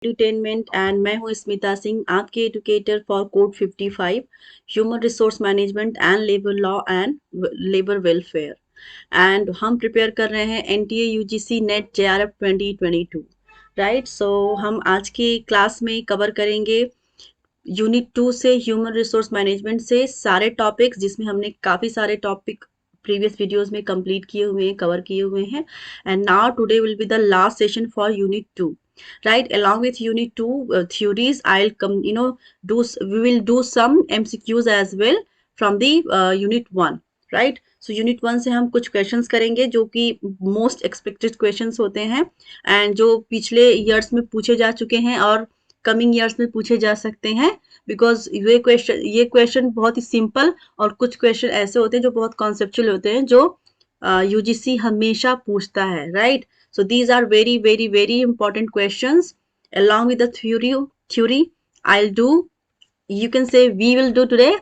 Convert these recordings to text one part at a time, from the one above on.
Entertainment and मैं हूं स्मिता सिंह, आपके educator for code 55 human resource management and labour law and labour welfare. And हम prepare कर रहे हैं NTA UGC NET JRF 2022। Right, so हम आज की क्लास में कवर करेंगे यूनिट 2 से ह्यूमन रिसोर्स मैनेजमेंट से सारे टॉपिक्स, जिसमें हमने काफ़ी सारे टॉपिक प्रीवियस वीडियोस में कंप्लीट किए हुए हैं, कवर किए हुए हैं। And now today will be the last session for unit 2, right? Along with unit 2 theories, I'll come, we will do some MCQs as well from the unit 1, right? So unit 1 से हम कुछ questions करेंगे जो कि most expected questions होते हैं and जो पिछले ईयर्स में पूछे जा चुके हैं और कमिंग ईयर्स में पूछे जा सकते हैं, बिकॉज ये क्वेश्चन बहुत ही सिंपल और कुछ क्वेश्चन ऐसे होते हैं जो बहुत कॉन्सेप्चुअल होते हैं, जो यूजीसी हमेशा पूछता है, right? So these are very, very, very important questions. Along with the theory, I'll do, you can say we will do today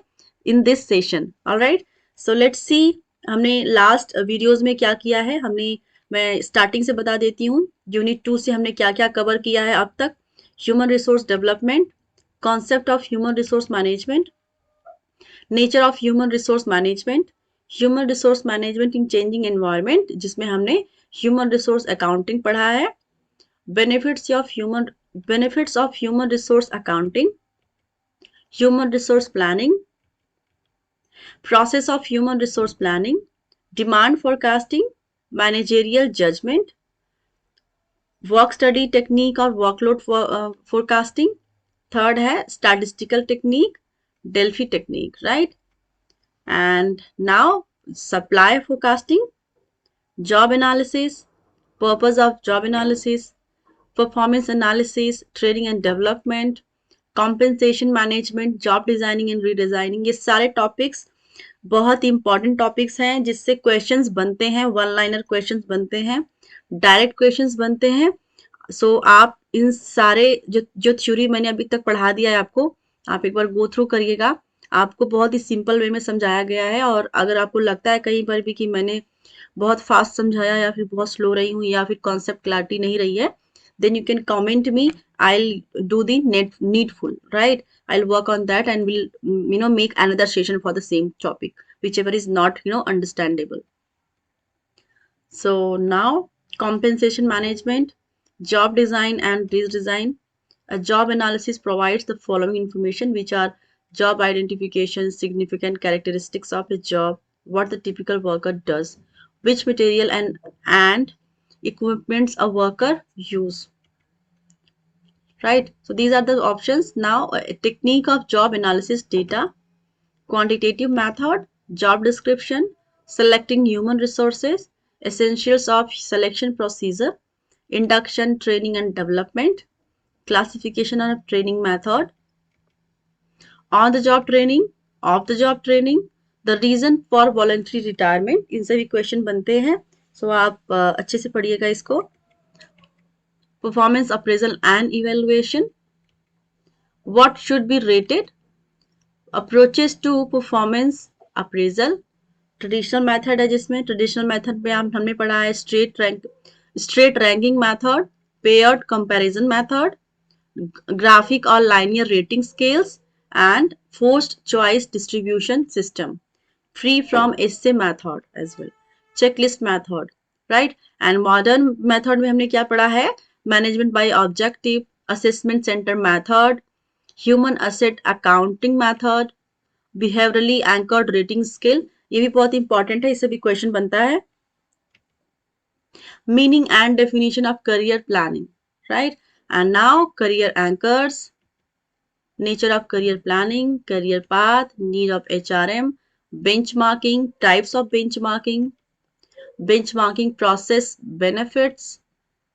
in this session. All right. So let's see. हमने last videos में क्या किया है। मैं starting से बता देती हूँ। यूनिट 2 से हमने क्या क्या कवर किया है अब तक। Human resource development, concept of human resource management, nature of human resource management, human resource management in changing environment, जिसमें हमने ह्यूमन रिसोर्स अकाउंटिंग पढ़ा है, benefits of human resource accounting, human resource planning, process of human resource planning, demand forecasting, managerial judgement, work study technique और workload forecasting, third है statistical technique, Delphi technique, right? And now supply forecasting, job analysis, purpose of job analysis, performance analysis, training and development, compensation management, job designing and redesigning, ये सारे topics बहुत important topics हैं जिससे questions बनते हैं, one liner questions बनते हैं, direct questions बनते हैं। सो आप इन सारे जो थ्योरी मैंने अभी तक पढ़ा दिया है आपको, आप एक बार गो थ्रू करिएगा। आपको बहुत ही सिंपल वे में समझाया गया है, और अगर आपको लगता है कहीं पर भी कि मैंने बहुत फास्ट समझाया या फिर बहुत स्लो रही हूँ या फिर कॉन्सेप्ट क्लैरिटी नहीं रही है, then you can comment me. I'll do the needful, right? I'll work on that and will make another session for the same topic, whichever is not understandable. So now, compensation management, job design and redesign. A job analysis provides the following information, which are job identification, significant characteristics of a job, what the typical worker does, which material and equipments a worker use, right? So these are the options. Now, a technique of job analysis data, quantitative method, job description, selecting human resources, essentials of selection procedure, induction, training and development, classification of training method, on the job training, off the job training, the reason for voluntary retirement, इनसे भी question बनते हैं। सो आप अच्छे से पढ़िएगा इसको। Performance appraisal and evaluation, what should be rated, approaches to performance appraisal, traditional method है जिसमें ट्रेडिशनल मेथड में हमने पढ़ा है straight ranking method, paired comparison method, graphic or linear rating scales, and forced choice distribution system, free from essay method as well, checklist method, right? And modern method में हमने क्या पढ़ा है? Management by objective, assessment center method, human asset accounting method, behaviorally anchored rating scale, ये भी बहुत important है, इससे भी क्वेश्चन बनता है। Meaning and definition of career planning, right? And now career anchors, nature of career planning, career path, need of HRM, benchmarking, types of benchmarking process, benefits,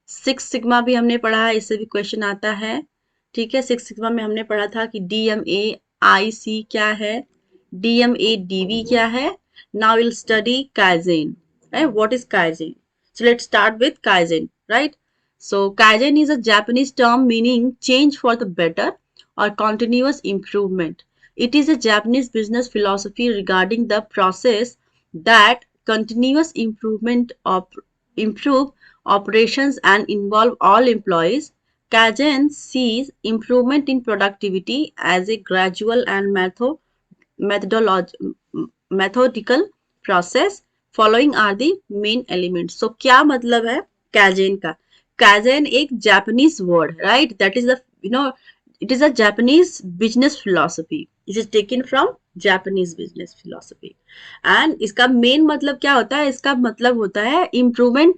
six sigma भी हमने पढ़ा है, इससे भी क्वेश्चन आता है, ठीक है। सिक्स सिग्मा में हमने पढ़ा था कि DMAIC क्या है, DMADV क्या है। Now we'll study Kaizen, right? What is Kaizen? So let's start with Kaizen, right? So Kaizen is a Japanese term meaning change for the better or continuous improvement. It is a Japanese business philosophy regarding the process that continuous improve operations and involve all employees. Kaizen sees improvement in productivity as a gradual and methodical process. Following are the main elements. So क्या मतलब है Kaizen का? Kaizen एक Japanese word, right? That is the, it is a Japanese business philosophy. It is taken from Japanese business philosophy. And इसका main मतलब क्या होता है? इसका मतलब होता है improvement,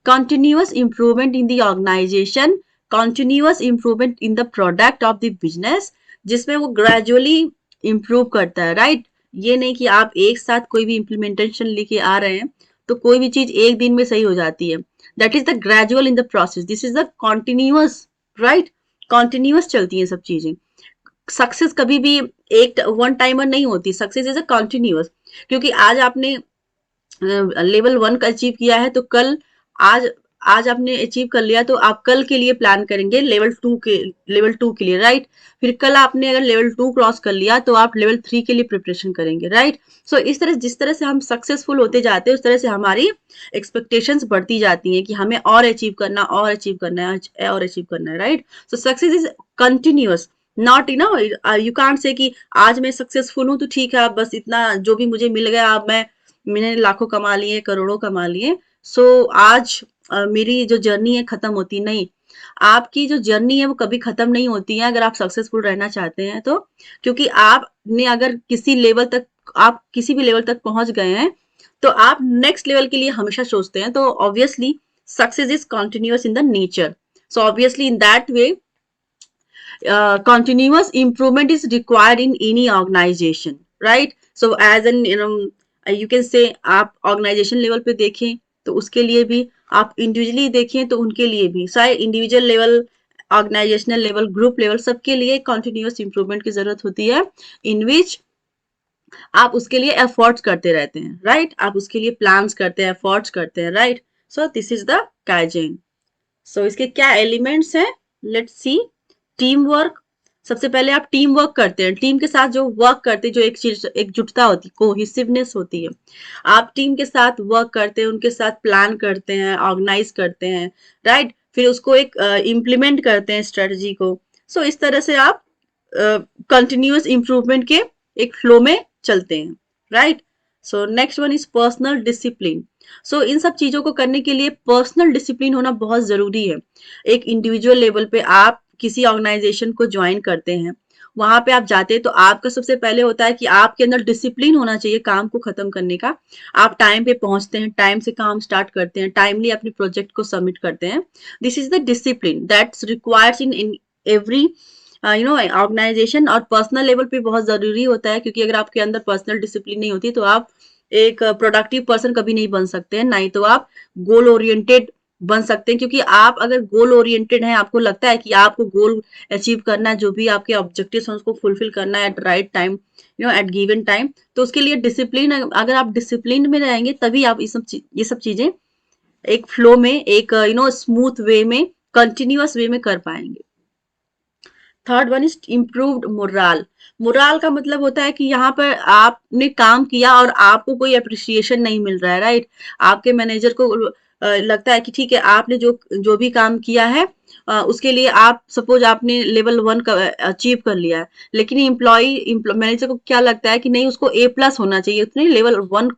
continuous improvement in the organization, continuous improvement in the product of the business, जिसमें वो gradually improve करता है, right? ये नहीं कि आप एक साथ कोई भी implementation लेके आ रहे हैं तो कोई भी चीज एक दिन में सही हो जाती है. That is the gradual in the process. This is the continuous, right? Continuous चलती हैं सब चीजें. सक्सेस कभी भी एक वन टाइमर नहीं होती. Success is a continuous. क्योंकि आज आपने लेवल 1 का अचीव किया है तो कल, आज आज आपने अचीव कर लिया तो आप कल के लिए प्लान करेंगे लेवल टू के लिए, राइट? फिर कल आपने अगर लेवल 2 क्रॉस कर लिया तो आप लेवल 3 के लिए प्रिपरेशन करेंगे, राइट? सो इस तरह, जिस तरह से हम सक्सेसफुल होते जाते हैं उस तरह से हमारी एक्सपेक्टेशंस बढ़ती जाती हैं कि हमें और अचीव करना, और अचीव करना है, और अचीव करना है, right? So success is continuous. Not you can't say कि आज मैं सक्सेसफुल हूं तो ठीक है, अब बस इतना जो भी मुझे मिल गया, अब मैंने लाखों कमा लिए, करोड़ों कमा लिए, सो आज मेरी जो जर्नी है खत्म होती नहीं. आपकी जो जर्नी है वो कभी खत्म नहीं होती है अगर आप सक्सेसफुल रहना चाहते हैं तो. क्योंकि आपने अगर आप किसी भी लेवल तक पहुंच गए हैं तो आप नेक्स्ट लेवल के लिए हमेशा सोचते हैं. तो obviously success is continuous in the nature. So obviously in that way continuous improvement is required in any organization, right? So as an you can say, आप ऑर्गेनाइजेशन लेवल पे देखें तो उसके लिए भी, आप इंडिविजुअली देखें तो उनके लिए भी, चाहे individual level, organisational level, group level, सबके लिए कंटिन्यूअस इंप्रूवमेंट की जरूरत होती है, इन विच आप उसके लिए एफर्ट्स करते रहते हैं, राइट? आप उसके लिए प्लान्स करते हैं, एफर्ट्स करते हैं, right? So this is the kaizen. So इसके क्या एलिमेंट्स हैं, लेट्स सी. Team work. सबसे पहले आप टीम वर्क करते हैं, टीम के साथ जो वर्क करते हैं, जो एकजुटता होती है, कोहेसिवनेस होती है, आप टीम के साथ वर्क करते हैं, उनके साथ प्लान करते हैं, ऑर्गेनाइज करते हैं, राइट? फिर उसको एक इम्प्लीमेंट करते हैं स्ट्रेटजी को. सो इस तरह से आप कंटिन्यूअस इंप्रूवमेंट के एक फ्लो में चलते हैं, right? So next one is personal discipline. So इन सब चीजों को करने के लिए पर्सनल डिसिप्लिन होना बहुत जरूरी है. एक इंडिविजुअल लेवल पे आप किसी ऑर्गेनाइजेशन को ज्वाइन करते हैं, वहां पे आप जाते हैं तो आपका सबसे पहले होता है कि आपके अंदर डिसिप्लिन होना चाहिए काम को खत्म करने का. आप टाइम पे पहुंचते हैं, टाइम से काम स्टार्ट करते हैं, टाइमली अपने प्रोजेक्ट को सबमिट करते हैं. This is the discipline that's requires in every organisation. और पर्सनल लेवल पे बहुत जरूरी होता है, क्योंकि अगर आपके अंदर पर्सनल डिसिप्लिन नहीं होती तो आप एक प्रोडक्टिव पर्सन कभी नहीं बन सकते हैं, ना ही तो आप गोल ओरिएंटेड बन सकते हैं. क्योंकि आप अगर गोल ओरिएंटेड हैं, आपको लगता है कि आपको गोल अचीव करना है, जो भी आपके ऑब्जेक्टिव्स हैं उसको फुलफिल करना है at right time, at given time, तो उसके लिए डिसिप्लिन, अगर आप डिसिप्लिन में रहेंगे तभी आप ये सब चीजें एक फ्लो में, एक स्मूथ वे में, कंटिन्यूअस वे में कर पाएंगे. Third one is improved morale. Morale का मतलब होता है कि यहाँ पर आपने काम किया और आपको कोई अप्रिसिएशन नहीं मिल रहा है, राइट? आपके मैनेजर को लगता है कि ठीक है, आपने जो भी काम किया है उसके लिए, आप सपोज आपने लेवल 1 का अचीव कर लिया है, लेकिन मैनेजर को क्या लगता है कि नहीं, उसको A+ होना चाहिए. उसने लेवल 1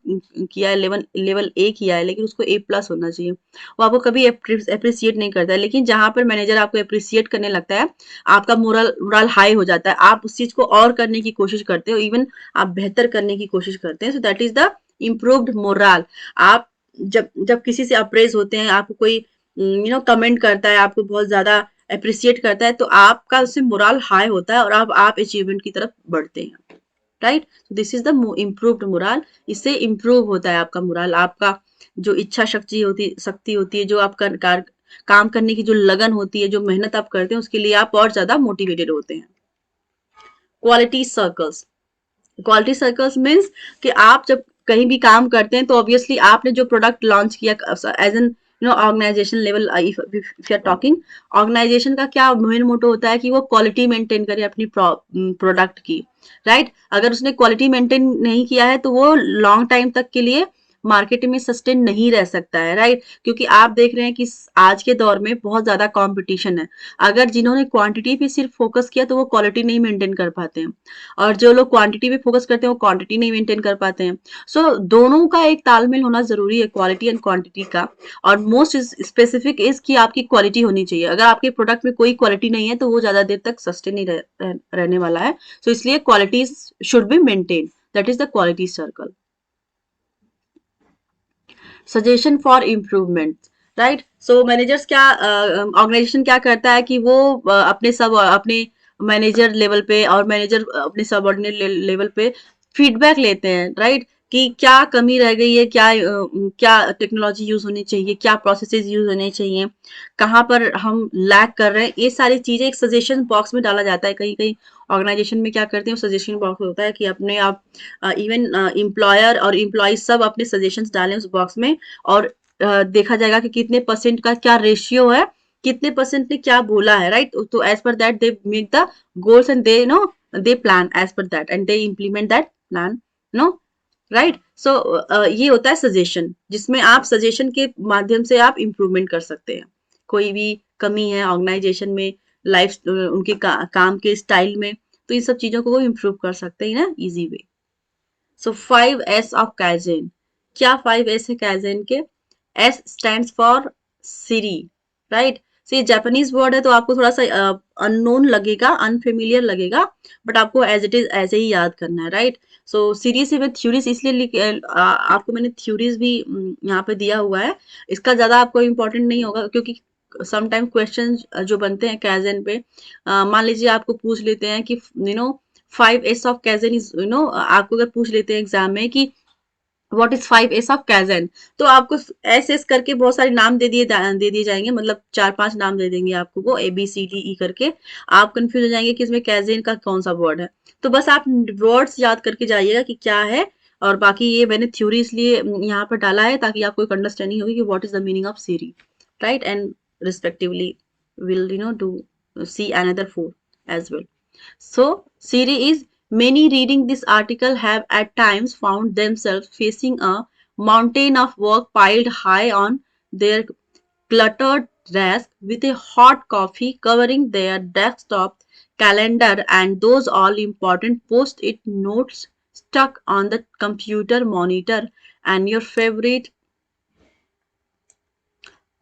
किया है, लेवल A किया है, लेकिन उसको A+ होना चाहिए. वो आपको कभी अप्रिसिएट नहीं करता है. लेकिन जहां पर मैनेजर आपको अप्रिसिएट करने लगता है, आपका मोरल हाई हो जाता है, आप उस चीज को और करने की कोशिश करते हो, इवन आप बेहतर करने की कोशिश करते हैं. So that is the improved moral. आप जब किसी से अप्रेज होते हैं, आपको कोई कमेंट करता है, आपको बहुत ज्यादा अप्रिसिएट करता है, तो आपका उससे मोरल हाई होता है और आप अचीवमेंट की तरफ बढ़ते हैं, right? This is the improved moral. इससे इम्प्रूव होता है आपका मोरल. आपका जो इच्छा शक्ति होती है, जो आपका काम करने की जो लगन होती है, जो मेहनत आप करते हैं, उसके लिए आप और ज्यादा मोटिवेटेड होते हैं. Quality circles. Quality circles means कि आप जब कहीं भी काम करते हैं तो ऑब्वियसली आपने जो प्रोडक्ट लॉन्च किया as an organisation level, if you are talking, organisation का क्या मेन मोटो होता है कि वो क्वालिटी मेंटेन करे अपनी प्रोडक्ट की, राइट? अगर उसने क्वालिटी मेंटेन नहीं किया है तो वो लॉन्ग टाइम तक के लिए मार्केट में सस्टेन नहीं रह सकता है, राइट? क्योंकि आप देख रहे हैं कि आज के दौर में बहुत ज्यादा कंपटीशन है। अगर जिन्होंने क्वांटिटी पे सिर्फ फोकस किया तो वो क्वालिटी नहीं मेंटेन कर पाते हैं, और जो लोग क्वांटिटी पे फोकस करते हैं वो क्वांटिटी नहीं मेंटेन कर पाते हैं। सो दोनों का एक तालमेल होना जरूरी है, क्वालिटी एंड क्वांटिटी का। और मोस्ट स्पेसिफिक इज कि आपकी क्वालिटी होनी चाहिए। अगर आपके प्रोडक्ट में कोई क्वालिटी नहीं है तो वो ज्यादा देर तक सस्टेन नहीं रहने वाला है। सो इसलिए quality should be maintain, that is the quality circle. Suggestion for improvement, right? So managers क्या, ऑर्गेनाइजेशन क्या करता है कि वो अपने मैनेजर लेवल पे और मैनेजर अपने सबऑर्डिनेट लेवल पे फीडबैक लेते हैं, राइट? कि क्या कमी रह गई है, क्या टेक्नोलॉजी यूज होनी चाहिए, क्या प्रोसेसेस यूज होने चाहिए, कहाँ पर हम लैग कर रहे हैं, ये सारी चीजें एक सजेशन बॉक्स में डाला जाता है। कहीं कहीं ऑर्गेनाइजेशन में क्या करते हैं, सजेशन बॉक्स होता है कि अपने आप इवन एम्प्लॉयर और एम्प्लॉय सब अपने सजेशंस डालें उस बॉक्स में, और देखा जाएगा कि कितने परसेंट का क्या रेशियो है, कितने परसेंट ने क्या बोला है, राइट? तो as per that they make the goals and they plan as per that and they implement that plan, no, right? So ये होता है सजेशन, जिसमें आप सजेशन के माध्यम से आप इम्प्रूवमेंट कर सकते हैं। कोई भी कमी है ऑर्गेनाइजेशन में, उनके काम के स्टाइल में, तो इन सब चीजों को वो इम्प्रूव कर सकते हैं ना, easy way. So 5S of kaizen, क्या 5S है काइजेन के? S stands for seiri, right? So ये जापानीज वर्ड है तो आपको थोड़ा सा अननोन लगेगा, अनफेमिलियर लगेगा, बट आपको एज इट इज ऐसे ही याद करना है, राइट? सो सीरीज से मैं थ्योरीज इसलिए आपको मैंने थ्योरीज भी यहाँ पे दिया हुआ है। इसका ज्यादा आपको इम्पोर्टेंट नहीं होगा, क्योंकि समटाइम क्वेश्चन जो बनते हैं कैजन पे, मान लीजिए आपको पूछ लेते हैं कि 5S ऑफ कैजन इज, आपको अगर पूछ लेते हैं एग्जाम में कि what is 5S of kaizen, तो आपको एस एस करके बहुत सारे नाम दे दिए जाएंगे, मतलब 4-5 नाम दे देंगे आपको, वो ABCDE करके। आप कंफ्यूज हो जाएंगे कि इसमें कैजन का कौन सा वर्ड है। तो बस आप वर्ड्स याद करके जाइएगा कि क्या है, और बाकी ये मैंने थ्योरी इसलिए यहाँ पर डाला है ताकि आपको एक अंडरस्टैंडिंग होगी कि what is the meaning of सीरी, right? And respectively will do see another 4 as well. So, Siri is, many reading this article have at times found themselves facing a mountain of work piled high on their cluttered desk, with a hot coffee covering their desktop calendar and those all important post-it notes stuck on the computer monitor and your favorite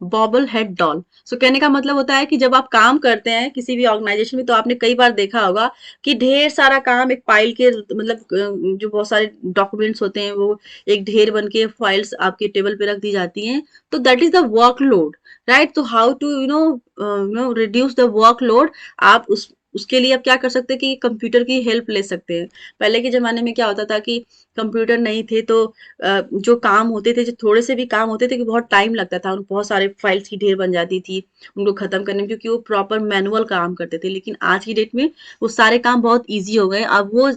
bobble head doll. So कहने का मतलब होता है कि जब आप काम करते हैं किसी भी ऑर्गेनाइजेशन में, तो आपने कई बार देखा होगा कि ढेर सारा काम एक फाइल के, मतलब जो बहुत सारे डॉक्यूमेंट्स होते हैं वो एक ढेर बन के फाइल्स आपके टेबल पे रख दी जाती हैं। तो that is the workload, right? तो how to reduce the workload, आप उसके लिए आप क्या कर सकते हैं कि कंप्यूटर की हेल्प ले सकते हैं। पहले के जमाने में क्या होता था कि कंप्यूटर नहीं थे, तो जो काम होते थे, जो थोड़े से भी काम होते थे, कि बहुत टाइम लगता था, उन बहुत सारे फाइल्स की ढेर बन जाती थी उनको खत्म करने में, क्योंकि वो प्रॉपर मैनुअल काम करते थे। लेकिन आज की डेट में वो सारे काम बहुत ईजी हो गए। अब वो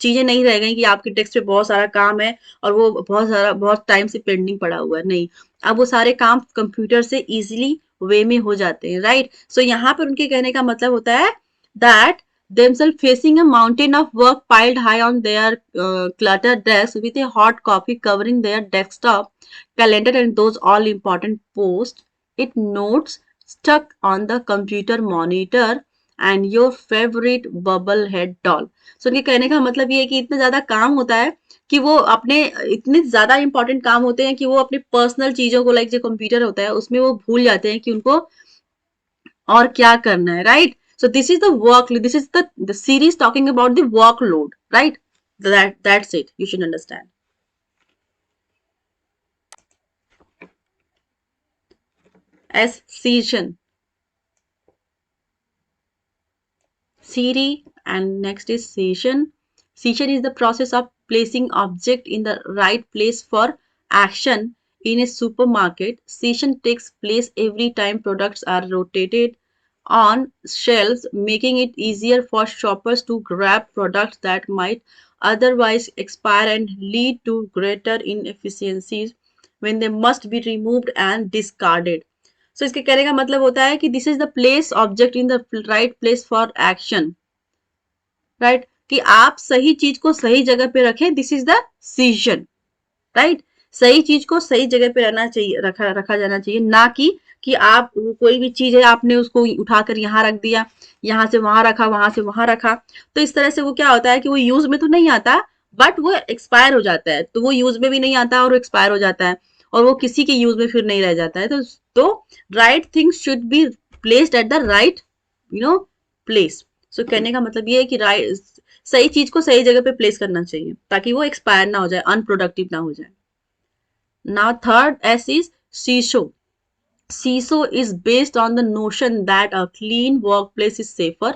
चीजें नहीं रह गई कि आपके डेस्क पे बहुत सारा काम है और वो बहुत टाइम से पेंडिंग पड़ा हुआ है, नहीं। अब वो सारे काम कंप्यूटर से इजीली वे में हो जाते हैं, राइट? सो यहाँ पर उनके कहने का मतलब होता है that themselves facing a mountain of work piled high on their cluttered desks, with a hot coffee covering their desktop calendar and those all important posts it notes stuck on the computer monitor and your favorite bubble head doll. So उनके कहने का मतलब ये है कि इतना ज्यादा काम होता है कि वो अपने, इतने ज्यादा इंपॉर्टेंट काम होते हैं कि वो अपने पर्सनल चीजों को, लाइक जो कंप्यूटर होता है उसमें वो भूल जाते हैं कि उनको और क्या करना है, right? So this is the work, this is the series talking about the workload, right? That's it, you should understand. As session, Siri, and next is session. Session is the process of placing object in the right place for action in a supermarket. Session takes place every time products are rotated on shelves, making it easier for shoppers to grab products that might otherwise expire and lead to greater inefficiencies when they must be removed and discarded. So इसके कहने का मतलब होता है कि this is the place object in the right place for action, right? कि आप सही चीज को सही जगह पे रखें, this is the season, right? सही चीज को सही जगह पे रहना चाहिए, रखा जाना चाहिए, ना कि आप कोई भी चीज है आपने उसको उठाकर यहाँ रख दिया, यहाँ से वहां रखा, वहां से वहां रखा, तो इस तरह से वो क्या होता है कि वो यूज में तो नहीं आता, बट वो एक्सपायर हो जाता है, तो वो यूज में भी नहीं आता और एक्सपायर हो जाता है, और वो किसी के यूज में फिर नहीं रह जाता है। तो right things should be placed at the right place. So कहने का मतलब ये है कि राइट सही चीज को सही जगह पे प्लेस करना चाहिए ताकि वो एक्सपायर ना हो जाए, अनप्रोडक्टिव ना हो जाए। Now third S is seesaw. Seesaw is based on the notion that a clean workplace is safer,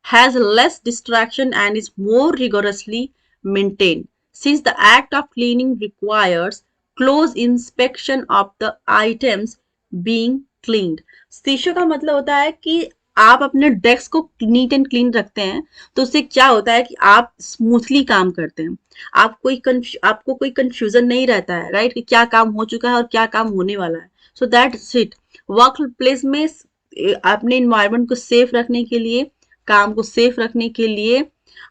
has less distraction, and is more rigorously maintained. Since the act of cleaning requires close inspection of the items being cleaned. शीशो का मतलब होता है कि आप अपने desk को neat and clean रखते हैं, तो उससे क्या होता है कि आप स्मूथली काम करते हैं, आपको कोई कंफ्यूजन नहीं रहता है, राइट, कि क्या काम हो चुका है और क्या काम होने वाला है। So that's it. Work place में अपने इन्वायरमेंट को सेफ रखने के लिए, काम को सेफ रखने के लिए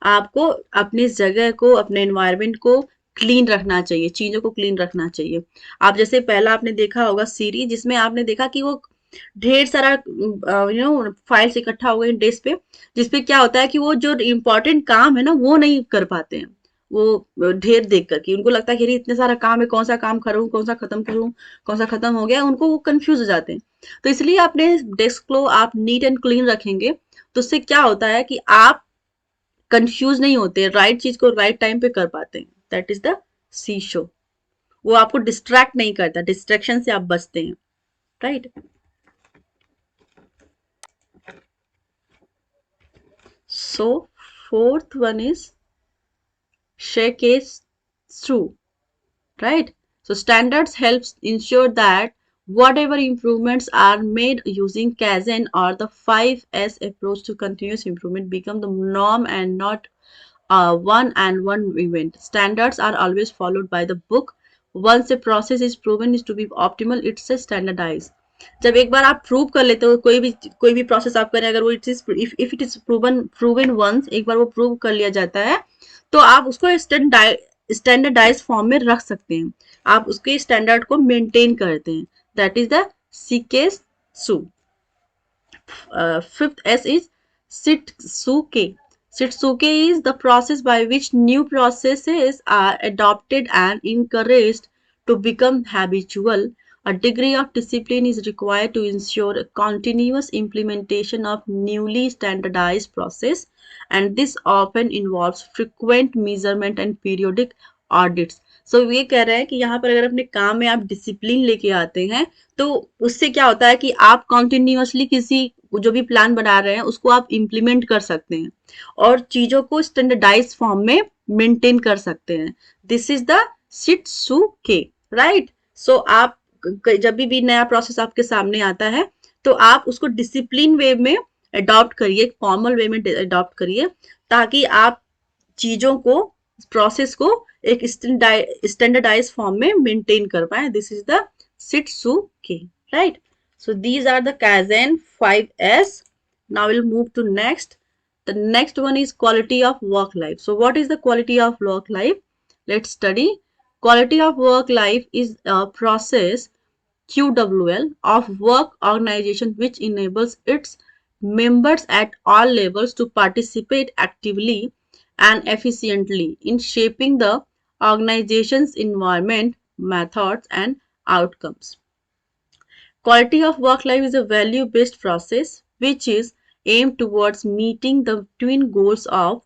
आपको अपनी जगह को, अपने एनवायरनमेंट को क्लीन रखना चाहिए, चीजों को क्लीन रखना चाहिए। आप जैसे पहला आपने देखा होगा सीरी, जिसमें आपने देखा कि वो ढेर सारा फाइल्स इकट्ठा हो गए डेस्क पे, जिसपे क्या होता है कि वो जो इम्पोर्टेंट काम है ना वो नहीं कर पाते हैं, वो ढेर देख करके उनको लगता है कि अरे इतने सारा काम है, कौन सा काम करूं, कौन सा खत्म करूं, कौन सा खत्म हो गया, उनको वो कंफ्यूज हो जाते हैं। तो इसलिए अपने डेस्क को आप नीट एंड क्लीन रखेंगे, तो उससे क्या होता है कि आप कंफ्यूज नहीं होते, राइट चीज को राइट टाइम पे कर पाते हैं। That is the C show. वो आपको डिस्ट्रैक्ट नहीं करता, डिस्ट्रैक्शन से आप बचते हैं, right. So fourth one is staircase through, right? So standards helps ensure that whatever improvements are made using Kaizen or the 5S approach to continuous improvement become the norm and not one and one event. Standards are always followed by the book. Once a process is proven is to be optimal, it's a standardized. जब एक बार आप prove कर लेते हो कोई भी process आप करें, अगर वो if it is proven once, एक बार वो प्रूव कर लिया जाता है, तो आप उसको स्टैंडर्डाइज फॉर्म में रख सकते हैं, आप उसके स्टैंडर्ड को मेंटेन करते हैं। That is the seiketsu. Fifth S is Sitsuke. Sitsuke is the process by which new processes are adopted and encouraged to become habitual. A degree of discipline is required to ensure a continuous implementation of newly standardized process, and this often involves frequent measurement and periodic audits. So ये कह रहे हैं कि यहाँ पर अगर अपने काम में आप डिसिप्लिन लेके आते हैं, तो उससे क्या होता है कि आप कॉन्टिन्यूसली किसी जो भी प्लान बना रहे हैं उसको आप इम्प्लीमेंट कर सकते हैं और चीजों को स्टैंडर्डाइज फॉर्म में मेंटेन कर सकते हैं। This is the shitsuke, right. So आप जब भी नया प्रोसेस आपके सामने आता है, तो आप उसको डिसिप्लिन वे में अडॉप्ट करिए, फॉर्मल वे में अडॉप्ट करिए, ताकि आप चीजों को, प्रोसेस को एक स्टैंडर्डाइज फॉर्म में मेंटेन कर पाए। This is the shitsuke, right. So these are the Kaizen 5S. Now we'll move to next. The next one is quality of work life. So what is the quality of work life? Let's study. Quality of work life is a process, QWL, of work organization which enables its members at all levels to participate actively and efficiently in shaping the organization's environment, methods, and outcomes. Quality of work life is a value-based process which is aimed towards meeting the twin goals of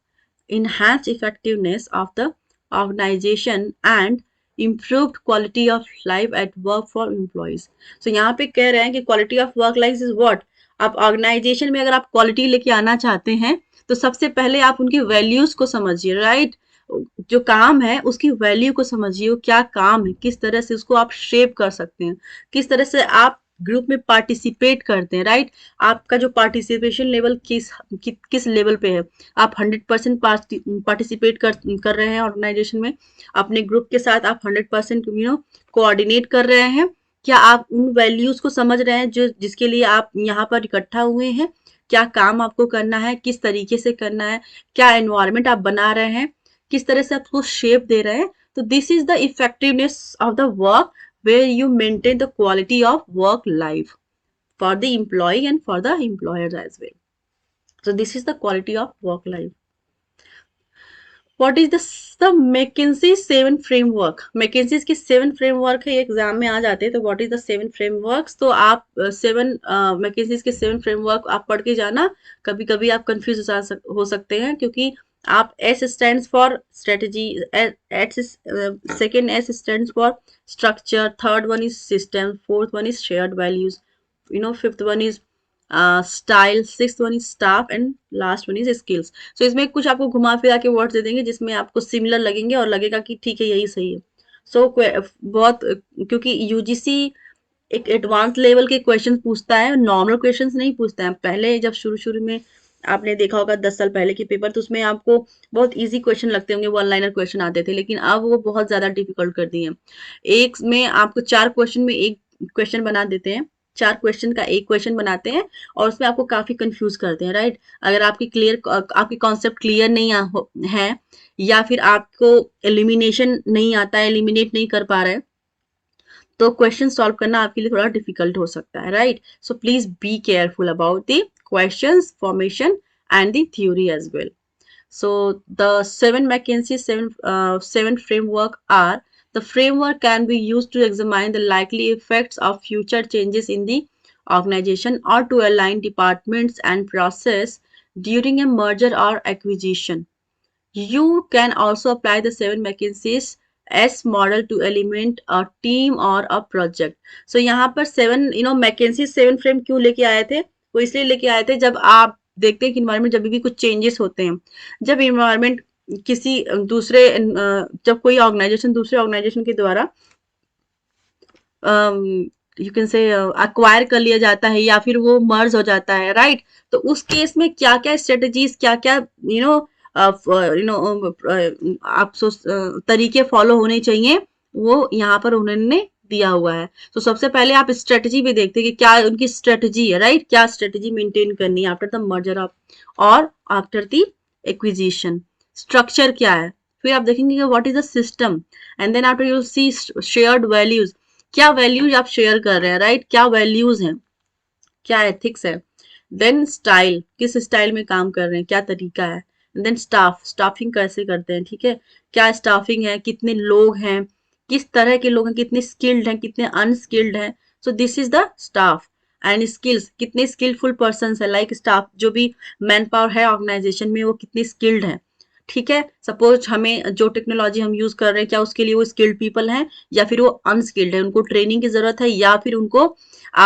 enhanced effectiveness of the organization and improved quality of life at work for employees. So यहाँ पे कह रहे हैं कि quality of work life is what? आप organisation में अगर आप क्वालिटी लेके आना चाहते हैं, तो सबसे पहले आप उनकी वैल्यूज को समझिए, राइट। जो काम है उसकी वैल्यू को समझिए, क्या काम है, किस तरह से उसको आप शेप कर सकते हैं, किस तरह से आप ग्रुप में पार्टिसिपेट करते हैं, राइट। आपका जो पार्टिसिपेशन लेवल किस लेवल पे है, आप 100% पार्टिसिपेट कर रहे हैं ऑर्गेनाइजेशन में, अपने ग्रुप के साथ आप 100% कोऑर्डिनेट कर रहे हैं, क्या आप उन वैल्यूज को समझ रहे हैं जो जिसके लिए आप यहाँ पर इकट्ठा हुए हैं, क्या काम आपको करना है, किस तरीके से करना है, क्या एनवायरनमेंट आप बना रहे हैं, किस तरह से आपको शेप दे रहे हैं। तो this is the effectiveness of the work where you maintain the quality of work life for the employee and for the employers as well. So this is the quality of work life. What is the McKinsey 7 framework? McKinsey के 7 framework है, ये exam में आ जाते हैं. तो what is the 7 frameworks? तो आप 7 McKinsey के 7 framework आप पढ़ के जाना. कभी कभी आप कंफ्यूज हो सकते हैं क्योंकि आप S stands for strategy, second S stands for structure, third one is system, fourth one is shared values, fifth one is style, sixth one is staff and last one is skills. So इसमें कुछ आपको घुमा फिरा के words दे देंगे जिसमें आपको similar लगेंगे और लगेगा कि ठीक है यही सही है. सो बहुत, क्योंकि यूजीसी एक एडवांस लेवल के क्वेश्चन पूछता है, नॉर्मल क्वेश्चन नहीं पूछता है. पहले जब शुरू शुरू में आपने देखा होगा 10 साल पहले के पेपर, तो उसमें आपको बहुत इजी क्वेश्चन लगते होंगे, वन लाइनर क्वेश्चन आते थे, लेकिन अब वो बहुत ज्यादा डिफिकल्ट कर दिए हैं. एक में आपको 4 क्वेश्चन में एक क्वेश्चन बना देते हैं, 4 क्वेश्चन का एक क्वेश्चन बनाते हैं और उसमें आपको काफी कंफ्यूज करते हैं, राइट. अगर आपकी कॉन्सेप्ट क्लियर नहीं है या फिर आपको एलिमिनेशन नहीं आता है, एलिमिनेट नहीं कर पा रहे हैं, तो क्वेश्चन सॉल्व करना आपके लिए थोड़ा डिफिकल्ट हो सकता है, right. So please be careful about the questions, formation and the theory as well. So the 7 McKinsey 7 framework are: the framework can be used to examine the likely effects of future changes in the organization or to align departments and process during a merger or acquisition. You can also apply the 7 McKinsey's S model to eliminate a team or a project. So यहाँ पर 7 McKinsey 7 frame क्यों लेके आए थे? वो इसलिए लेके आए थे, जब आप देखते हैं कि इन्वायरमेंट जब भी कुछ चेंजेस होते हैं, जब इन्वायरमेंट किसी दूसरे जब कोई ऑर्गेनाइजेशन दूसरे ऑर्गेनाइजेशन के द्वारा यू कैन से अक्वायर कर लिया जाता है या फिर वो मर्ज हो जाता है, राइट. तो उस केस में क्या क्या स्ट्रेटजीज, क्या क्या आप तरीके फॉलो होने चाहिए, वो यहाँ पर उन्होंने दिया हुआ है. तो सबसे पहले आप स्ट्रेटजी भी देखते हैं कि क्या उनकी स्ट्रेटजी है, राइट. क्या स्ट्रेटजी मेंटेन करनी है आफ्टर द मर्जर ऑफ और आफ्टर द एक्विजिशन. स्ट्रक्चर क्या है, फिर आप देखेंगे कि what is the system, and then after you see shared values. क्या वैल्यूज आप शेयर कर रहे हैं, राइट. क्या वैल्यूज हैं, क्या एथिक्स है. देन स्टाइल, किस स्टाइल में काम कर रहे हैं, क्या तरीका है. देन स्टाफिंग कैसे करते हैं, ठीक है. क्या स्टाफिंग है, कितने लोग हैं, किस तरह के लोग हैं, कितने स्किल्ड हैं, कितने अनस्किल्ड हैं. सो this is the staff. And skills, कितने स्किलफुल पर्सन है, लाइक स्टाफ जो भी मैन पावर है ऑर्गेनाइजेशन में वो कितने स्किल्ड है, ठीक है. सपोज हमें जो टेक्नोलॉजी हम यूज कर रहे हैं, क्या उसके लिए वो स्किल्ड पीपल हैं या फिर वो अनस्किल्ड है, उनको ट्रेनिंग की जरूरत है या फिर उनको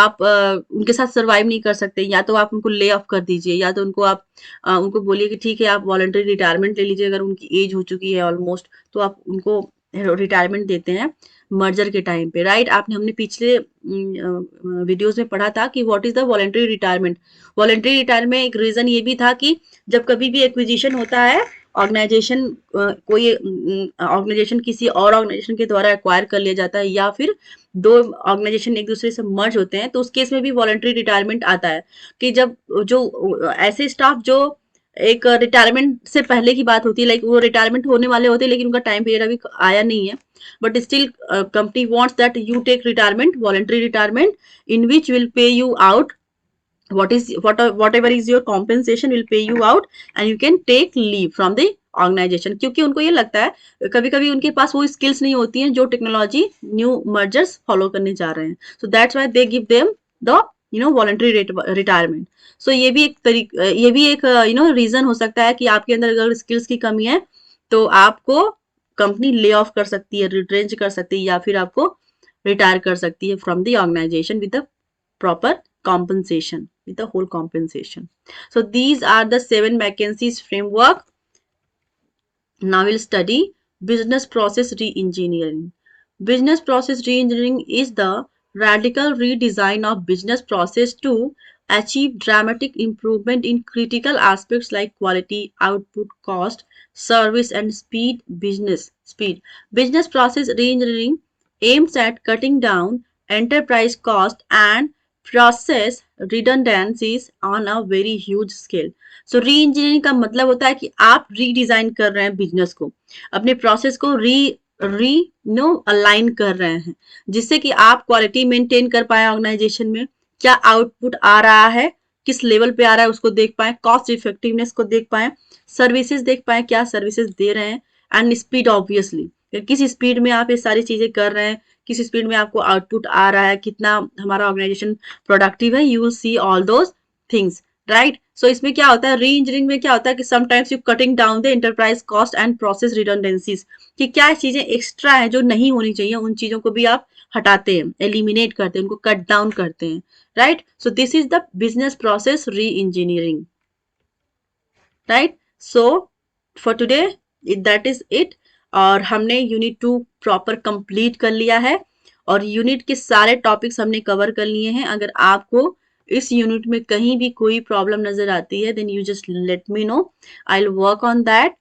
आप उनके साथ सर्वाइव नहीं कर सकते, या तो आप उनको ले ऑफ कर दीजिए, या तो उनको आप उनको बोलिए कि ठीक है आप वॉलंटरी रिटायरमेंट ले लीजिए. अगर उनकी एज हो चुकी है ऑलमोस्ट, तो आप उनको रिटायरमेंट देते हैं मर्जर के टाइम पे, राइट. हमने पिछले वीडियोस में पढ़ा था कि what is the voluntary retirement. Voluntary retirement एक रीजन ये भी था कि जब कभी भी एक्विजिशन होता है, ऑर्गेनाइजेशन कोई ऑर्गेनाइजेशन किसी और ऑर्गेनाइजेशन के द्वारा एक्वायर कर लिया जाता है या फिर दो ऑर्गेनाइजेशन एक दूसरे से मर्ज होते हैं, तो उस केस में भी वॉलंटरी रिटायरमेंट आता है कि जब जो ऐसे स्टाफ जो एक रिटायरमेंट से पहले की बात होती है, लाइक वो रिटायरमेंट होने वाले होते हैं लेकिन उनका टाइम पीरियड अभी आया नहीं है, but still company wants that you take retirement, voluntary retirement, in which will pay you out whatever is your compensation will pay you out and you can take leave from the organisation. क्योंकि उनको ये लगता है कभी कभी उनके पास वो skills नहीं होती हैं जो टेक्नोलॉजी न्यू मर्जर्स फॉलो करने जा रहे हैं. So that's why they give them the voluntary retirement. So ये भी एक रीजन हो सकता है कि आपके अंदर अगर स्किल्स की कमी है तो आपको कंपनी ले ऑफ कर सकती है, रिट्रेंच कर सकती है या फिर आपको रिटायर कर सकती है from the organisation with the proper compensation, with the whole compensation. So these are the 7 McKinsey's framework. Now we'll study business process re-engineering. Business process re-engineering is the radical redesign of business process to achieve dramatic improvement in critical aspects like quality, output, cost, service, and speed. Business process re-engineering aims at cutting down enterprise cost and process redundancies on a very huge scale. So री engineering का मतलब होता है कि आप redesign कर रहे हैं बिजनेस को, अपने प्रोसेस को री नो अलाइन कर रहे हैं, जिससे कि आप क्वालिटी मेंटेन कर पाए ऑर्गेनाइजेशन में, क्या आउटपुट आ रहा है, किस लेवल पे आ रहा है उसको देख पाए, कॉस्ट इफेक्टिवनेस को देख पाए, सर्विसेज देख पाए क्या सर्विसेज दे रहे हैं, एंड स्पीड ऑब्वियसली किस स्पीड में आप ये सारी चीजें कर रहे हैं, किस स्पीड में आपको आउटपुट आ रहा है, कितना हमारा ऑर्गेनाइजेशन प्रोडक्टिव है, you will see all those things, right. So इसमें क्या होता है, री इंजीनियरिंग में क्या होता है कि sometimes you cutting down the enterprise cost and process redundancies, कि क्या चीजें एक्स्ट्रा है जो नहीं होनी चाहिए, उन चीजों को भी आप हटाते हैं, एलिमिनेट करते हैं, उनको कट डाउन करते हैं, right. So this is the business process री engineering, right. So for today that is it. और हमने यूनिट 2 प्रॉपर कंप्लीट कर लिया है, और यूनिट के सारे टॉपिक्स हमने कवर कर लिए हैं। अगर आपको इस यूनिट में कहीं भी कोई प्रॉब्लम नजर आती है, then you just let me know, I will work on that.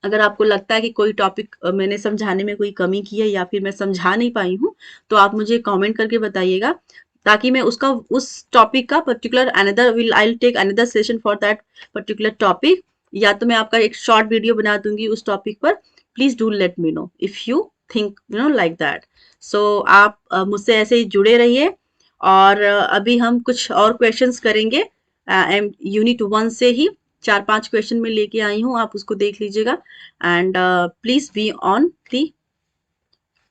अगर आपको लगता है कि कोई टॉपिक मैंने समझाने में कोई कमी की है या फिर मैं समझा नहीं पाई हूँ, तो आप मुझे कमेंट करके बताइएगा, ताकि मैं उसका उस टॉपिक का particular another will I will take another session for that particular topic, या तो मैं आपका एक शॉर्ट वीडियो बना दूंगी उस टॉपिक पर। Please do let me know if you think like that. So आप मुझसे ऐसे ही जुड़े रहिए, और अभी हम कुछ और क्वेश्चंस करेंगे यूनिट 1 से ही। 4-5 क्वेश्चन में लेके आई हूँ, आप उसको देख लीजिएगा, and please be on the,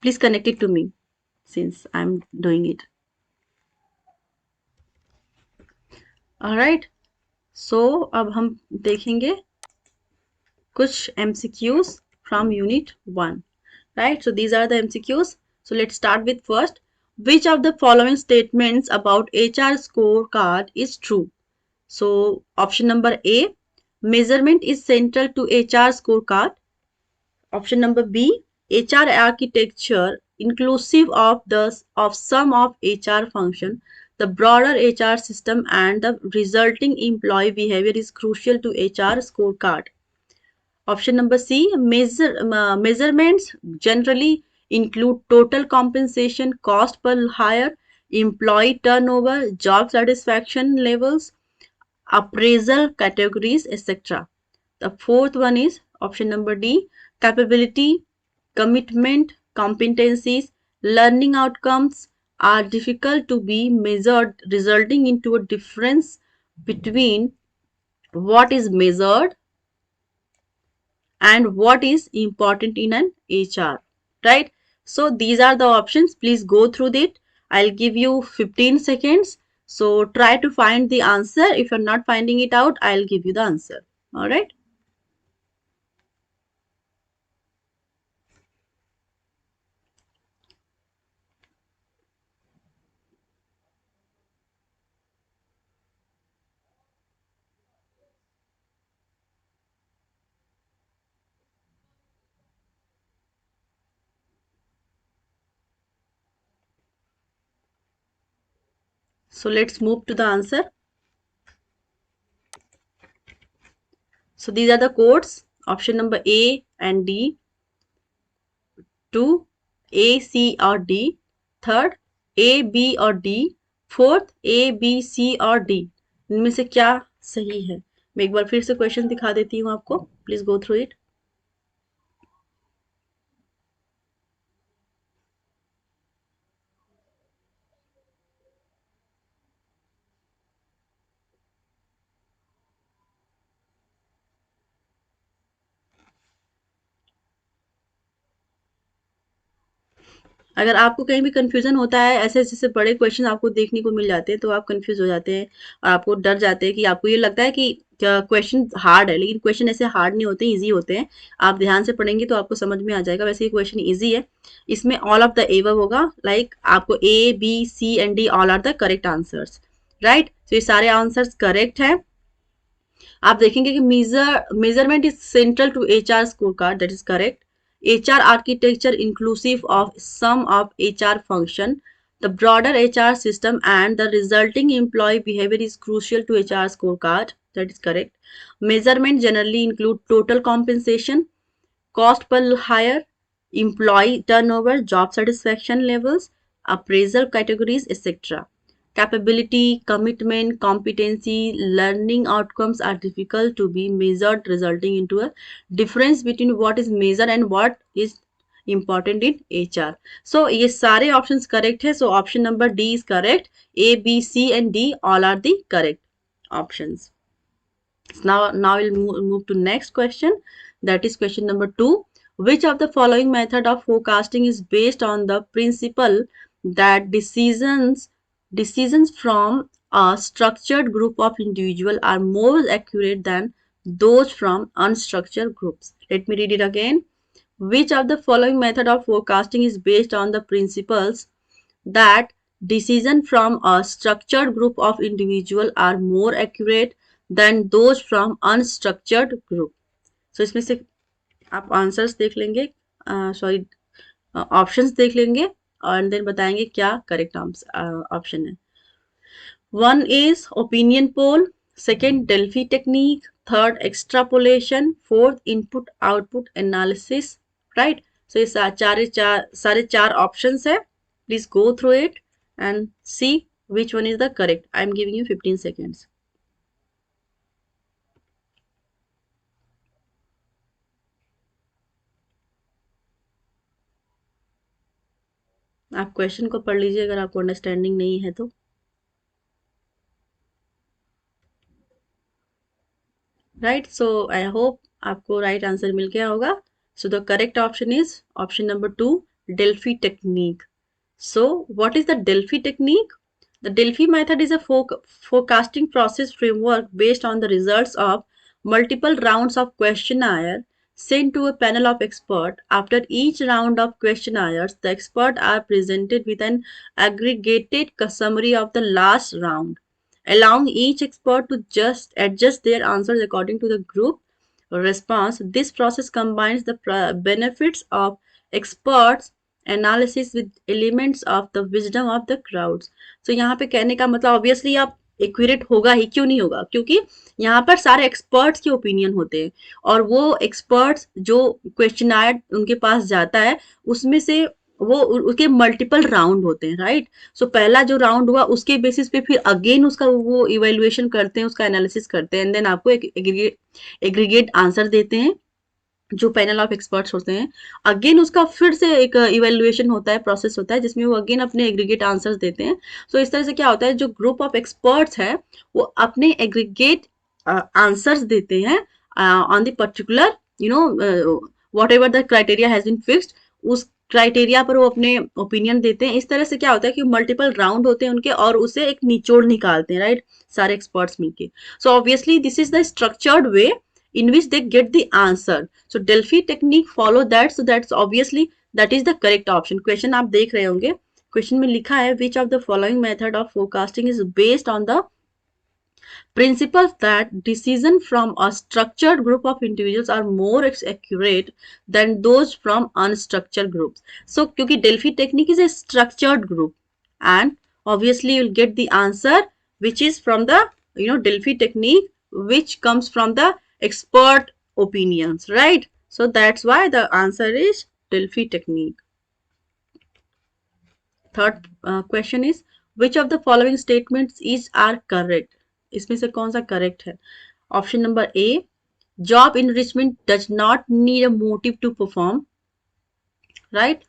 please connected to me since I am doing it. Alright, so अब हम देखेंगे कुछ MCQs from unit 1, right? So these are the MCQs. So let's start with first. Which of the following statements about HR scorecard is true? So option number A, measurement is central to HR scorecard. Option number B, HR architecture inclusive of some of HR function, the broader HR system and the resulting employee behavior is crucial to HR scorecard. Option number C, measurements generally include total compensation, cost per hire, employee turnover, job satisfaction levels, appraisal categories, etc. The fourth one is option number D, capability, commitment, competencies, learning outcomes are difficult to be measured, resulting into a difference between what is measured and what is important in an HR, right? So these are the options. Please go through it. I'll give you 15 seconds. So try to find the answer. If you're not finding it out, I'll give you the answer. All right. So let's move to the answer. So these are the codes. Option number A and D. 2, A, C or D. Third, A, B और D. Fourth, A, B, C और D. इनमें से क्या सही है? मैं एक बार फिर से क्वेश्चन दिखा देती हूँ आपको. Please go through it. अगर आपको कहीं भी कंफ्यूजन होता है, ऐसे जैसे बड़े क्वेश्चन आपको देखने को मिल जाते हैं, तो आप कंफ्यूज हो जाते हैं और आपको डर जाते हैं कि आपको ये लगता है कि क्वेश्चन हार्ड है, लेकिन क्वेश्चन ऐसे हार्ड नहीं होते, इजी होते हैं. आप ध्यान से पढ़ेंगे तो आपको समझ में आ जाएगा. वैसे ये क्वेश्चन इजी है. इसमें ऑल ऑफ द एबव होगा, लाइक आपको A, B, C and D all are the correct answers, right. तो ये सारे आंसर्स करेक्ट है. आप देखेंगे कि measurement is central to HR score card, that is correct. HR architecture inclusive of some of HR function, the broader HR system and the resulting employee behavior is crucial to HR scorecard, that is correct. Measurement generally include total compensation, cost per hire, employee turnover, job satisfaction levels, appraisal categories, etc. Capability, commitment, competency, learning outcomes are difficult to be measured, resulting into a difference between what is measured and what is important in HR। सो ये सारे options correct है, सो option number D is correct. A, B, C and D all are the correct options. Now we'll move to next question. That is question number 2. Which of the following method of forecasting is based on the principle that decisions from a structured group of individuals are more accurate than those from unstructured groups? Let me read it again. Which of the following method of forecasting is based on the principles that decisions from a structured group of individuals are more accurate than those from unstructured group? So इसमें से आप answers देख लेंगे, sorry options देख लेंगे और then बताएंगे क्या करेक्ट ऑप्शन है। One is opinion poll, second Delphi technique, third extrapolation, fourth input output analysis, right? So ये सारे चार options है. Please go through it and see which one is the correct. I am giving you 15 seconds. आप question को पढ़ लीजिए अगर आपको अंडरस्टैंडिंग नहीं है तो। राइट, सो आई होप आपको राइट आंसर मिल गया होगा। So the correct option is option number 2, Delphi technique. So, what is the Delphi technique? The Delphi method is a forecasting process framework based on the results of multiple rounds of questionnaire sent to a panel of experts. After each round of questionnaires, the experts are presented with an aggregated summary of the last round, allowing each expert to just adjust their answers according to the group response. This process combines the benefits of experts analysis with elements of the wisdom of the crowds. So यहाँ पे कहने का मतलब obviously आप accurate होगा ही, क्यों नहीं होगा, क्योंकि यहाँ पर सारे एक्सपर्ट्स के ओपिनियन होते हैं और वो एक्सपर्ट्स जो क्वेश्चनायर उनके पास जाता है उसमें से वो उसके मल्टीपल राउंड होते हैं, राइट। सो पहला जो राउंड हुआ उसके बेसिस पे फिर अगेन उसका वो इवेल्युएशन करते हैं, उसका एनालिसिस करते हैं एंड देन आपको एक एग्रीगेट आंसर देते हैं जो पैनल ऑफ एक्सपर्ट्स होते हैं। अगेन उसका फिर से एक इवेल्युएशन होता है, प्रोसेस होता है जिसमें वो अगेन अपने एग्रीगेट आंसर्स देते हैं। सो इस तरह से क्या होता है, जो ग्रुप ऑफ एक्सपर्ट्स है वो अपने एग्रीगेट आंसर्स देते हैं on the particular whatever the criteria has been fixed, उस क्राइटेरिया पर वो अपने ओपिनियन देते हैं। इस तरह से क्या होता है कि मल्टीपल राउंड होते हैं उनके और उसे एक निचोड़ निकालते हैं, राइट, सारे एक्सपर्ट्स मिलके। So obviously this is the structured way in which they get the answer. So Delphi technique follow that, so that's obviously that is the correct option. Question आप देख रहे होंगे, क्वेश्चन में लिखा है which of the following method of forecasting is based on the principles that decision from a structured group of individuals are more accurate than those from unstructured groups. So क्योंकि Delphi technique is a structured group and obviously you'll get the answer which is from the Delphi technique, which comes from the expert opinions, right? So that's why the answer is Delphi technique. Third question is which of the following statements is are correct? इसमें से कौन सा correct है? Option number A, job enrichment does not need a motive to perform, right?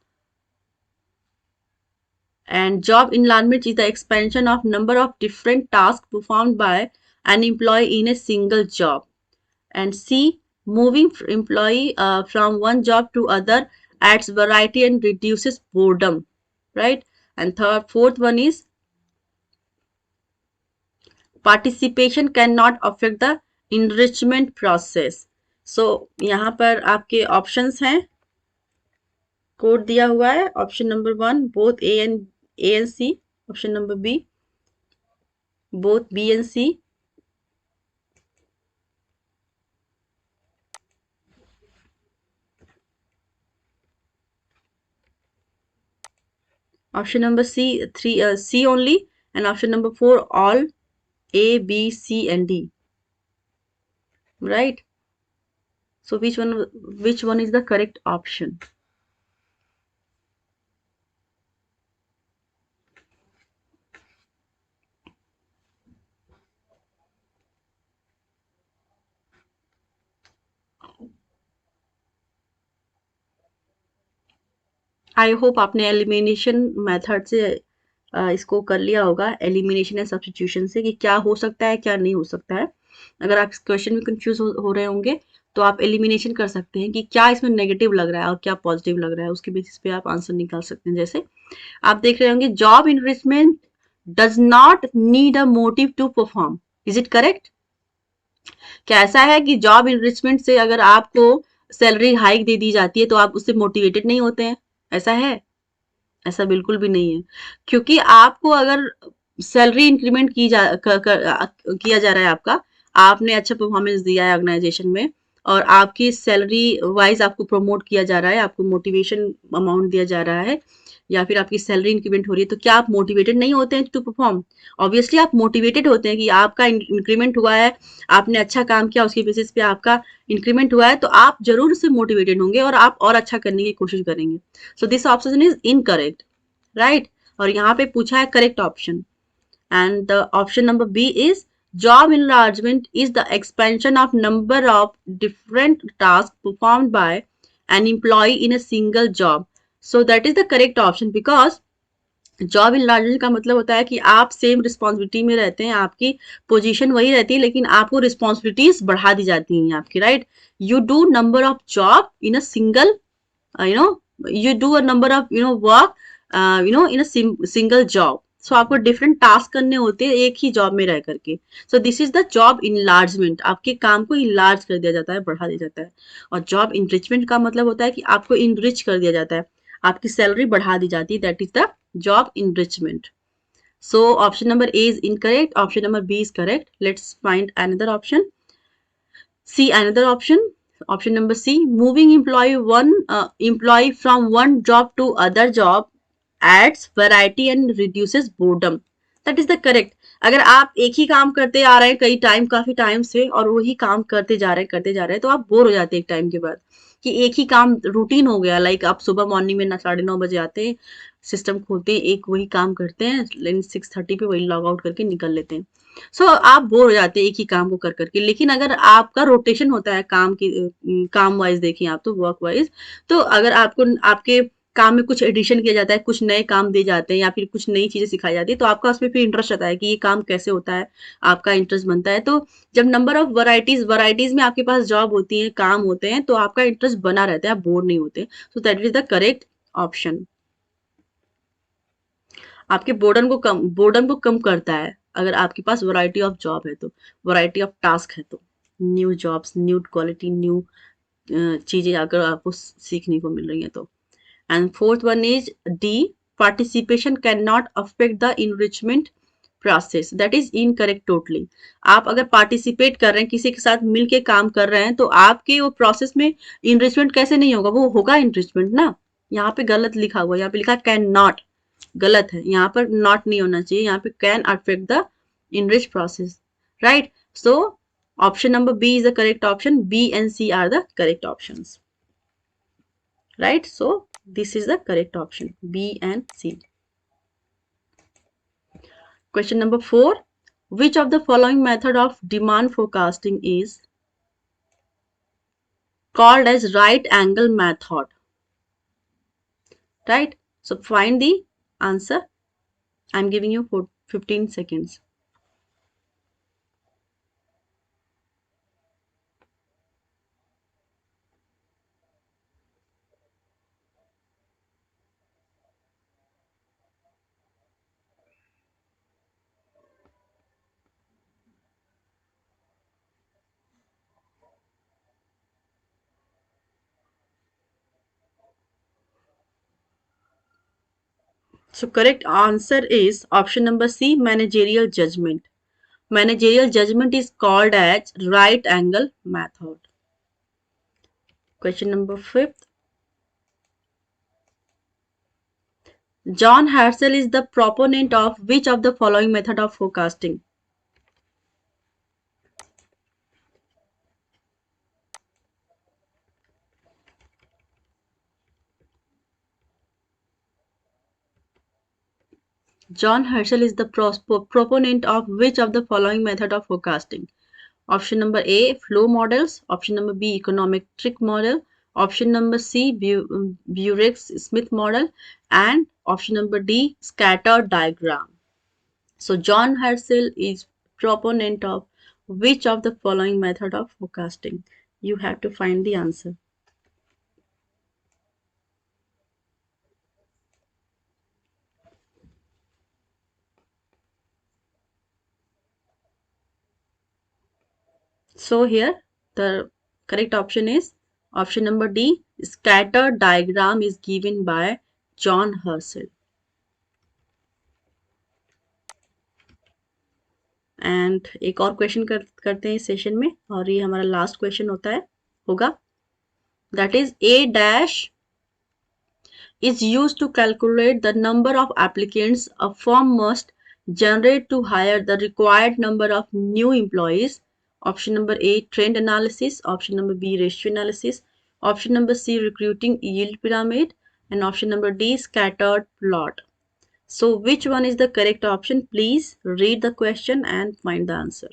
And job enlargement is the expansion of number of different tasks performed by an employee in a single job. And C, moving employee from one job to other adds variety and reduces boredom, right? And fourth one is participation cannot affect the enrichment process. So यहाँ पर आपके options हैं, code दिया हुआ है। Option number 1 both A and C, option number B both B and C, option number C 3 C only, and option number 4 all A, B, C and D, right? So which one is the correct option? I hope आपने elimination method से इसको कर लिया होगा, elimination and substitution से, कि क्या हो सकता है क्या नहीं हो सकता है। अगर आप इस क्वेश्चन में कंफ्यूज हो रहे होंगे तो आप एलिमिनेशन कर सकते हैं कि क्या इसमें नेगेटिव लग रहा है और क्या पॉजिटिव लग रहा है, उसके बेसिस पे आप आंसर निकाल सकते हैं। जैसे आप देख रहे होंगे, job enrichment does not need a motive to perform, is it correct? क्या ऐसा है कि जॉब इनरिचमेंट से अगर आपको सैलरी हाइक दे दी जाती है तो आप उससे मोटिवेटेड नहीं होते हैं? ऐसा है? ऐसा बिल्कुल भी नहीं है, क्योंकि आपको अगर सैलरी इंक्रीमेंट किया जा रहा है आपका, आपने अच्छा परफॉर्मेंस दिया है ऑर्गेनाइजेशन में और आपकी सैलरी वाइज आपको प्रमोट किया जा रहा है, आपको मोटिवेशन अमाउंट दिया जा रहा है, या फिर आपकी सैलरी इंक्रीमेंट हो रही है, तो क्या आप मोटिवेटेड नहीं होते हैं टू परफॉर्म? ऑब्वियसली आप मोटिवेटेड होते हैं कि आपका इंक्रीमेंट हुआ है, आपने अच्छा काम किया, उसके बेसिस पे आपका इंक्रीमेंट हुआ है, तो आप जरूर से मोटिवेटेड होंगे और आप और अच्छा करने की कोशिश करेंगे। So this option is incorrect, right? और यहाँ पे पूछा है correct option, and the option number B is job enlargement is the expansion of number of different tasks performed by an employee in a single job. So that is the correct option, because job enlargement का मतलब होता है कि आप same responsibility में रहते हैं, आपकी पोजीशन वही रहती है, लेकिन आपको रिस्पॉन्सिबिलिटीज बढ़ा दी जाती हैं आपकी, right? You do number of job in a single, you know you do a number of work in a single job. So आपको डिफरेंट टास्क करने होते हैं एक ही जॉब में रह करके। सो this is the job enlargement, आपके काम को इनलार्ज कर दिया जाता है, बढ़ा दिया जाता है। और जॉब इनरिचमेंट का मतलब होता है कि आपको इनरिच कर दिया जाता है, आपकी सैलरी बढ़ा दी जाती है, that is the job enrichment. So option number A is incorrect, option number B is correct. Let's find another option, see another option. Option number C, moving employee from one job to other job adds variety and reduces boredom. That is the correct. अगर आप एक ही काम करते आ रहे हैं काफी time से, और वही काम करते जा रहे हैं, तो आप बोर हो जाते हैं एक टाइम के बाद, कि एक ही काम रूटीन हो गया। लाइक आप सुबह मॉर्निंग में 9:30 बजे आते हैं, सिस्टम खोलते हैं, एक वही काम करते हैं, लेकिन 6:30 पे वही लॉग आउट करके निकल लेते हैं। सो आप बोर हो जाते हैं एक ही काम को कर करके। लेकिन अगर आपका रोटेशन होता है काम वाइज देखें आप, तो वर्क वाइज, तो अगर आपको आपके काम में कुछ एडिशन किया जाता है, कुछ नए काम दिए जाते हैं, या फिर कुछ नई चीजें सिखाई जाती है, तो आपका उसमें फिर इंटरेस्ट आता है कि ये काम कैसे होता है, आपका इंटरेस्ट बनता है। तो जब नंबर ऑफ वराइटीज में आपके पास जॉब होती है, काम होते हैं, तो आपका इंटरेस्ट बना रहता है, आप बोर नहीं होते। So that is the correct option. आपके बोर्डन को कम करता है अगर आपके पास वैरायटी ऑफ जॉब है, तो वैरायटी ऑफ टास्क है, तो new jobs, new quality, new चीजें अगर आपको सीखने को मिल रही है तो। And fourth one is D, participation can not affect the enrichment process. That is incorrect totally. आप अगर पार्टिसिपेट कर रहे हैं, किसी के साथ मिलके काम कर रहे हैं, तो आपके वो प्रोसेस में इनरिचमेंट कैसे नहीं होगा? वो होगा इनरिचमेंट ना। यहाँ पे गलत लिखा हुआ है, यहाँ पे लिखा कैन नॉट, गलत है, यहाँ पर नॉट नहीं होना चाहिए, यहाँ पे can affect the enrich process, right? So option number B is the correct option, B and C are the correct options, right? So this is the correct option, B and C. Question number 4, which of the following method of demand forecasting is called as right angle method? Right? So find the answer. I'm giving you 15 seconds. So correct answer is option number C, managerial judgment. Managerial judgment is called as right angle method. Question number 5. John Herschel is the proponent of which of the following method of forecasting? John Herschel is the proponent of which of the following method of forecasting? Option number A, flow models. Option number B, econometric model. option number C, Burex-Smith model, and option number D, scatter diagram. So John Herschel is proponent of which of the following method of forecasting? You have to find the answer. So here the correct option is option number D, scatter diagram is given by John Herschel. And एक और question करते हैं इस session में, और ये हमारा last question होगा, that is a dash is used to calculate the number of applicants a firm must generate to hire the required number of new employees. Option number A, trend analysis. Option number B, ratio analysis. Option number C, recruiting yield pyramid. And option number D, scattered plot. So which one is the correct option? Please read the question and find the answer.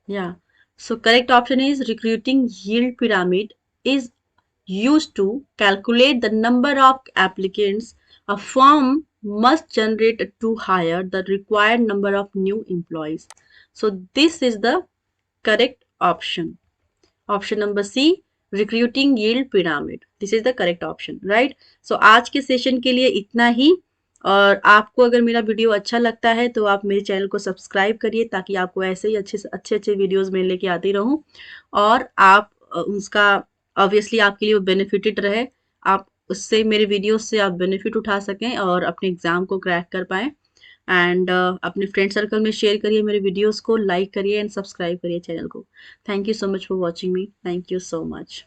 Yeah. So correct option is recruiting yield pyramid is used to calculate the number of applicants a firm must generate to hire the required number of new employees. So this is the correct option. Option number C, recruiting yield pyramid. This is the correct option, right? So आज के session के लिए इतना ही, और आपको अगर मेरा video अच्छा लगता है तो आप मेरे चैनल को सब्सक्राइब करिए, ताकि आपको ऐसे ही अच्छे वीडियोस मैं लेके आती रहूं, और आप उसका ऑब्वियसली आपके लिए वो बेनिफिटेड रहे, आप उससे मेरे वीडियोस से आप बेनिफिट उठा सकें और अपने एग्जाम को क्रैक कर पाएं। एंड अपने फ्रेंड सर्कल में शेयर करिए मेरे वीडियोस को, लाइक करिए एंड सब्सक्राइब करिए चैनल को। Thank you so much for watching me. Thank you so much.